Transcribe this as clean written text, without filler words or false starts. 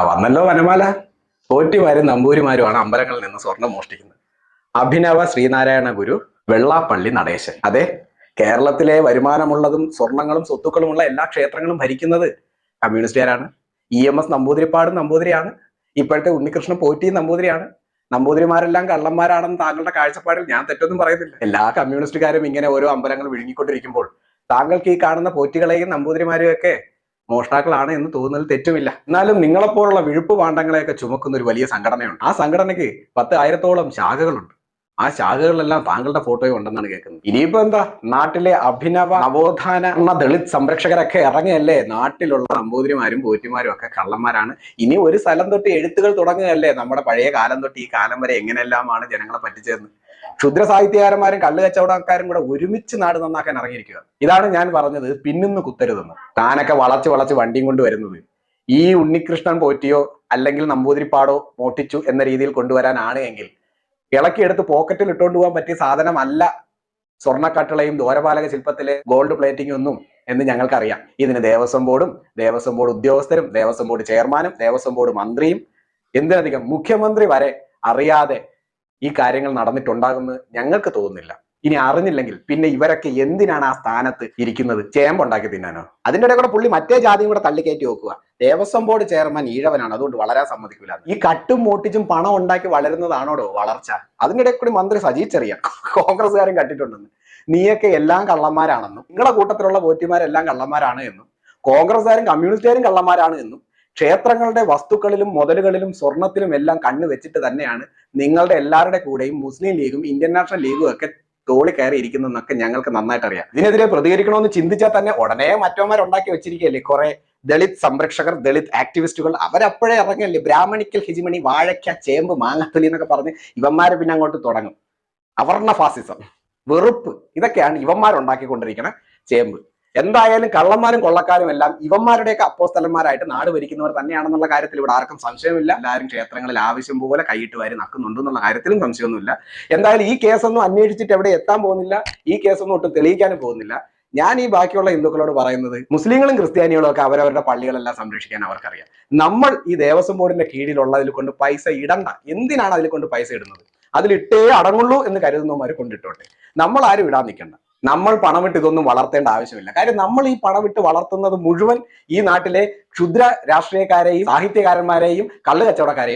വന്നല്ലോ വനമാല. പോറ്റിമാരും നമ്പൂരിമാരുമാണ് അമ്പലങ്ങളിൽ നിന്ന് സ്വർണം മോഷ്ടിക്കുന്നത്. അഭിനവ ശ്രീനാരായണ ഗുരു, വെള്ളാപ്പള്ളി നടേശൻ. അതെ, കേരളത്തിലെ വരുമാനമുള്ളതും സ്വർണങ്ങളും സ്വത്തുക്കളുമുള്ള എല്ലാ ക്ഷേത്രങ്ങളും ഭരിക്കുന്നത് കമ്മ്യൂണിസ്റ്റുകാരാണ്. EMS നമ്പൂതിരിപ്പാടും നമ്പൂതിരിയാണ്. ഇപ്പോഴത്തെ ഉണ്ണികൃഷ്ണൻ പോറ്റിയും നമ്പൂതിരിയാണ്. നമ്പൂതിരിമാരെല്ലാം കള്ളന്മാരാണെന്ന് താങ്കളുടെ കാഴ്ചപ്പാടിൽ ഞാൻ തെറ്റൊന്നും പറയുന്നില്ല. എല്ലാ കമ്മ്യൂണിസ്റ്റുകാരും ഇങ്ങനെ ഓരോ അമ്പലങ്ങൾ വിഴുങ്ങിക്കൊണ്ടിരിക്കുമ്പോൾ താങ്കൾക്ക് ഈ കാണുന്ന പോറ്റികളെയും നമ്പൂതിരിമാരെയും ഒക്കെ മോഷ്ടാക്കളാണ് എന്ന് തോന്നുന്നതിൽ തെറ്റുമില്ല. എന്നാലും നിങ്ങളെപ്പോലുള്ള വിഴുപ്പ് പാണ്ഡങ്ങളെയൊക്കെ ചുമക്കുന്ന ഒരു വലിയ സംഘടനയുണ്ട്. ആ സംഘടനയ്ക്ക് 10,000-ഓളം ശാഖകളുണ്ട്. ആ ശാഖകളിലെല്ലാം താങ്കളുടെ ഫോട്ടോയും ഉണ്ടെന്നാണ് കേൾക്കുന്നത്. ഇനിയിപ്പോ എന്താ, നാട്ടിലെ അഭിനവ നവോത്ഥാന ദളിത് സംരക്ഷകരൊക്കെ ഇറങ്ങിയല്ലേ നാട്ടിലുള്ള നമ്പൂതിരിമാരും പോറ്റിമാരും ഒക്കെ കള്ളന്മാരാണ്. ഇനി ഒരു സ്ഥലം തൊട്ട് എഴുത്തുകൾ തുടങ്ങുകയല്ലേ നമ്മുടെ പഴയ കാലം തൊട്ട് ഈ കാലം വരെ എങ്ങനെയെല്ലാമാണ് ജനങ്ങളെ പറ്റിച്ചതെന്ന്. ക്ഷുദ്ര സാഹിത്യകാരന്മാരും കള്ളു കച്ചവടക്കാരും കൂടെ ഒരുമിച്ച് നാട് നന്നാക്കാൻ ഇറങ്ങിയിരിക്കുക. ഇതാണ് ഞാൻ പറഞ്ഞത്, പിന്നിന്ന് കുത്തരുതെന്ന്. താനൊക്കെ വളച്ച് വളച്ച് വണ്ടിയും കൊണ്ട് വരുന്നത് ഈ ഉണ്ണികൃഷ്ണൻ പോറ്റിയോ അല്ലെങ്കിൽ നമ്പൂതിരിപ്പാടോ മോട്ടിച്ചു എന്ന രീതിയിൽ കൊണ്ടുവരാനാണ് എങ്കിൽ ഇളക്കിയെടുത്ത് പോക്കറ്റിൽ ഇട്ടുകൊണ്ട് പോകാൻ പറ്റിയ സാധനമല്ല സ്വർണ്ണക്കട്ടളയും ദ്വാരപാലക ശില്പത്തിലെ ഗോൾഡ് പ്ലേറ്റിംഗ് ഒന്നും എന്ന് ഞങ്ങൾക്കറിയാം. ഇതിന് ദേവസ്വം ബോർഡും ദേവസ്വം ബോർഡ് ഉദ്യോഗസ്ഥരും ദേവസ്വം ബോർഡ് ചെയർമാനും ദേവസ്വം ബോർഡ് മന്ത്രിയും എന്തിനധികം മുഖ്യമന്ത്രി വരെ അറിയാതെ ഈ കാര്യങ്ങൾ നടന്നിട്ടുണ്ടാകുമെന്ന് ഞങ്ങൾക്ക് തോന്നുന്നില്ല. ഇനി അറിഞ്ഞില്ലെങ്കിൽ പിന്നെ ഇവരൊക്കെ എന്തിനാണ് ആ സ്ഥാനത്ത് ഇരിക്കുന്നത്? ചേമ്പുണ്ടാക്കി തിന്നാനോ? അതിൻ്റെ ഇടയിൽ കൂടെ പുള്ളി മറ്റേ ജാതിയും കൂടെ തള്ളിക്കയറ്റി നോക്കുക. ദേവസ്വം ബോർഡ് ചെയർമാൻ ഈഴവനാണ്, അതുകൊണ്ട് വളരാൻ സമ്മതിക്കില്ല. ഈ കട്ടും മോട്ടിച്ചും പണം ഉണ്ടാക്കി വളരുന്നതാണോടോ വളർച്ച? അതിൻ്റെ ഇടയിൽ കൂടി മന്ത്രി സജി ചെറിയാൻ കോൺഗ്രസ്സുകാരും കട്ടിട്ടുണ്ടെന്ന്. നീയൊക്കെ എല്ലാം കള്ളന്മാരാണെന്നും നിങ്ങളുടെ കൂട്ടത്തിലുള്ള പോറ്റിമാരെല്ലാം കള്ളന്മാരാണ് എന്നും കോൺഗ്രസ്സുകാരും കമ്മ്യൂണിസ്റ്റുകാരും കള്ളന്മാരാണ് എന്നും ക്ഷേത്രങ്ങളുടെ വസ്തുക്കളിലും മുതലുകളിലും സ്വർണത്തിലും എല്ലാം കണ്ണു വെച്ചിട്ട് തന്നെയാണ് നിങ്ങളുടെ എല്ലാവരുടെ കൂടെയും മുസ്ലിം ലീഗും ഇന്ത്യൻ നാഷണൽ ലീഗും ഒക്കെ തോളി കയറി ഇരിക്കുന്നതെന്നൊക്കെ ഞങ്ങൾക്ക് നന്നായിട്ട് അറിയാം. ഇതിനെതിരെ പ്രതികരിക്കണമെന്ന് ചിന്തിച്ചാൽ തന്നെ ഉടനെ മറ്റവന്മാരുണ്ടാക്കി വെച്ചിരിക്കുകയല്ലേ കുറെ ദളിത് സംരക്ഷകർ, ദളിത് ആക്ടിവിസ്റ്റുകൾ. അവരപ്പോഴേ ഇറങ്ങിയല്ലേ ബ്രാഹ്മണിക്കൽ ഹിജിമണി, വാഴയ്ക്ക, ചേമ്പ്, മാങ്ങാത്തൊലി എന്നൊക്കെ പറഞ്ഞ് ഇവന്മാര് പിന്നെ അങ്ങോട്ട് തുടങ്ങും. അവർണ ഫാസിസം, വെറുപ്പ്, ഇതൊക്കെയാണ് ഇവന്മാരുണ്ടാക്കിക്കൊണ്ടിരിക്കണ ചേമ്പ്. എന്തായാലും കള്ളന്മാരും കൊള്ളക്കാരും എല്ലാം ഇവന്മാരുടെയൊക്കെ അപ്പോസ്തലന്മാരായിട്ട് നാട് ഭരിക്കുന്നവർ തന്നെയാണെന്നുള്ള കാര്യത്തിൽ ഇവിടെ ആർക്കും സംശയമില്ല. എല്ലാവരും ക്ഷേത്രങ്ങളിൽ ആവശ്യം പോലെ കൈയിട്ട് വാരി നക്കുന്നുണ്ടെന്നുള്ള കാര്യത്തിലും സംശയമൊന്നുമില്ല. എന്തായാലും ഈ കേസൊന്നും അന്വേഷിച്ചിട്ട് എവിടെ എത്താൻ പോകുന്നില്ല. ഈ കേസൊന്നും ഒട്ടും തെളിയിക്കാനും പോകുന്നില്ല. ഞാൻ ഈ ബാക്കിയുള്ള ഹിന്ദുക്കളോട് പറയുന്നത്, മുസ്ലിങ്ങളും ക്രിസ്ത്യാനികളും ഒക്കെ അവരവരുടെ പള്ളികളെല്ലാം സംരക്ഷിക്കാൻ അവർക്കറിയാം. നമ്മൾ ഈ ദേവസ്വം ബോർഡിന്റെ കീഴിലുള്ളതിൽ കൊണ്ട് പൈസ ഇടണ്ട. എന്തിനാണ് അതിൽ കൊണ്ട് പൈസ ഇടുന്നത്? അതിലിട്ടേ അടങ്ങുള്ളൂ എന്ന് കരുതുന്നവന്മാർ കൊണ്ടിട്ടോട്ടെ. നമ്മൾ ആരും ഇടാൻ നിൽക്കണ്ട. നമ്മൾ പണമിട്ട് ഇതൊന്നും വളർത്തേണ്ട ആവശ്യമില്ല. കാര്യം നമ്മൾ ഈ പണമിട്ട് വളർത്തുന്നത് മുഴുവൻ ഈ നാട്ടിലെ ക്ഷുദ്ര രാഷ്ട്രീയക്കാരെയും സാഹിത്യകാരന്മാരെയും കള്ളു കച്ചവടക്കാരെയും